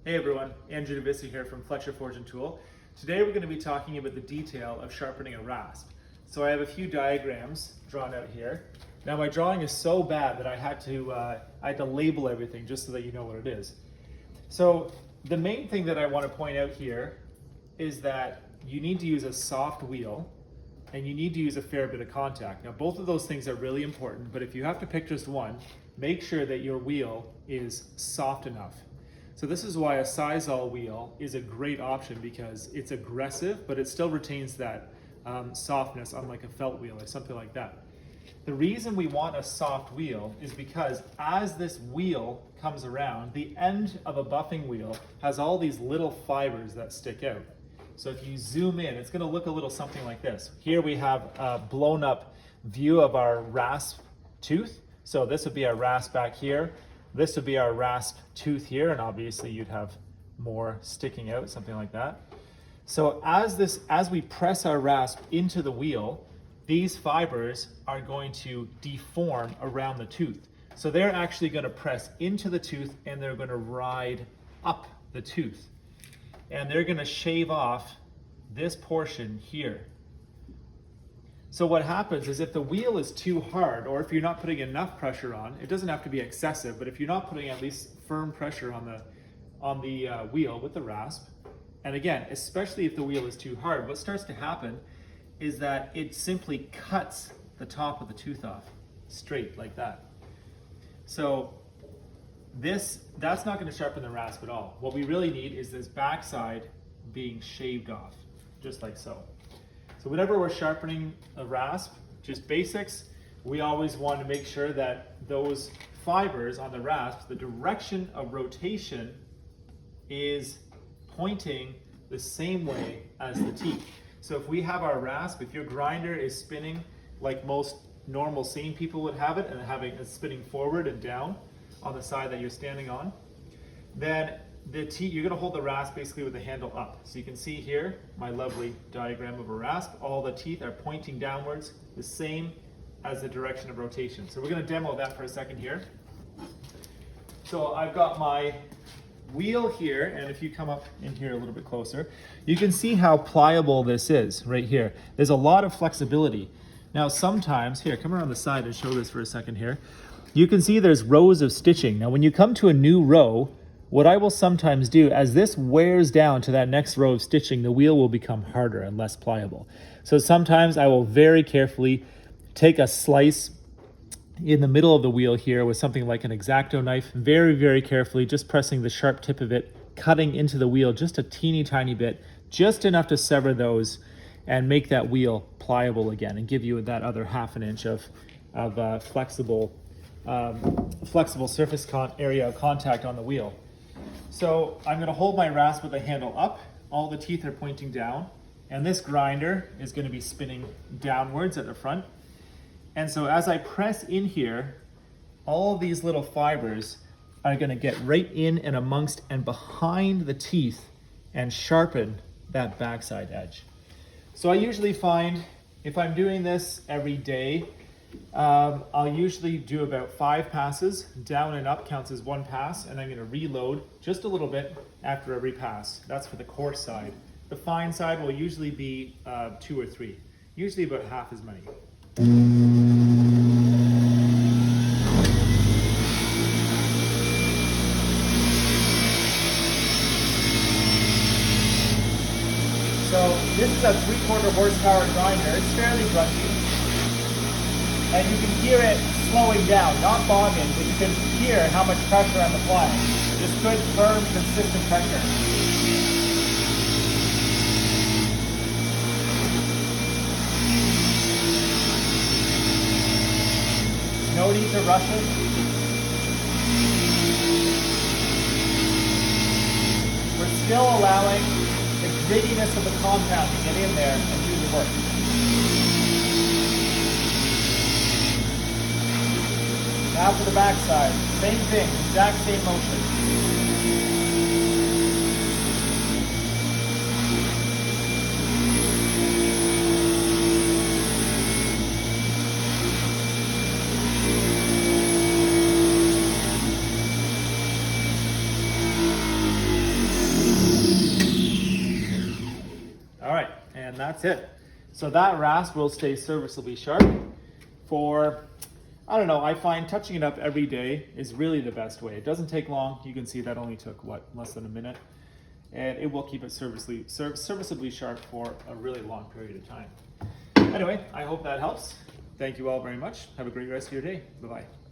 Hey everyone, Andrew DeVisi here from Fletcher Forge and Tool. Today we're going to be talking about the detail of sharpening a rasp. So I have a few diagrams drawn out here. Now my drawing is so bad that I had to label everything just so that you know what it is. So the main thing that I want to point out here is that you need to use a soft wheel and you need to use a fair bit of contact. Now both of those things are really important, but if you have to pick just one, make sure that your wheel is soft enough. So this is why a Sisal wheel is a great option, because it's aggressive, but it still retains that softness, unlike a felt wheel or something like that. The reason we want a soft wheel is because as this wheel comes around, the end of a buffing wheel has all these little fibers that stick out. So if you zoom in, it's going to look a little something like this. Here we have a blown up view of our rasp tooth. So this would be our rasp back here. This would be our rasp tooth here, and obviously you'd have more sticking out, something like that. So as we press our rasp into the wheel, these fibers are going to deform around the tooth. So they're actually going to press into the tooth and they're going to ride up the tooth. And they're going to shave off this portion here. So what happens is if the wheel is too hard, or if you're not putting enough pressure on, it doesn't have to be excessive, but if you're not putting at least firm pressure on the wheel with the rasp, and again, especially if the wheel is too hard, what starts to happen is that it simply cuts the top of the tooth off, straight like that. So that's not going to sharpen the rasp at all. What we really need is this backside being shaved off, just like so. So whenever we're sharpening a rasp, just basics, we always want to make sure that those fibers on the rasp, the direction of rotation is pointing the same way as the teeth. So if we have our rasp, if your grinder is spinning like most normal sane people would have it, and having it spinning forward and down on the side that you're standing on, then the teeth, you're going to hold the rasp basically with the handle up. So you can see here my lovely diagram of a rasp. All the teeth are pointing downwards, the same as the direction of rotation. So we're going to demo that for a second here. So I've got my wheel here, and if you come up in here a little bit closer, you can see how pliable this is right here. There's a lot of flexibility. Now sometimes, here, come around the side and show this for a second here. You can see there's rows of stitching. Now when you come to a new row, what I will sometimes do, as this wears down to that next row of stitching, the wheel will become harder and less pliable. So sometimes I will very carefully take a slice in the middle of the wheel here with something like an X-Acto knife, very, very carefully, just pressing the sharp tip of it, cutting into the wheel just a teeny tiny bit, just enough to sever those and make that wheel pliable again and give you that other ½ inch of flexible surface area of contact on the wheel. So I'm going to hold my rasp with the handle up, all the teeth are pointing down, and this grinder is going to be spinning downwards at the front. And so as I press in here, all of these little fibers are going to get right in and amongst and behind the teeth and sharpen that backside edge. So I usually find if I'm doing this every day, I'll usually do about 5 passes. Down and up counts as 1 pass, and I'm going to reload just a little bit after every pass. That's for the coarse side. The fine side will usually be 2 or 3, usually about half as many. So this is a 3/4 horsepower grinder. It's fairly grungy. And you can hear it slowing down, not bogging, but you can hear how much pressure I'm applying. Just good, firm, consistent pressure. No need to rush it. We're still allowing the grittiness of the compound to get in there and do the work. Now for the back side, same thing, exact same motion. and that's it. So that rasp will stay serviceably sharp for, I don't know, I find touching it up every day is really the best way. It doesn't take long. You can see that only took, what, less than a minute. And it will keep it serviceably sharp for a really long period of time. Anyway, I hope that helps. Thank you all very much. Have a great rest of your day. Bye-bye.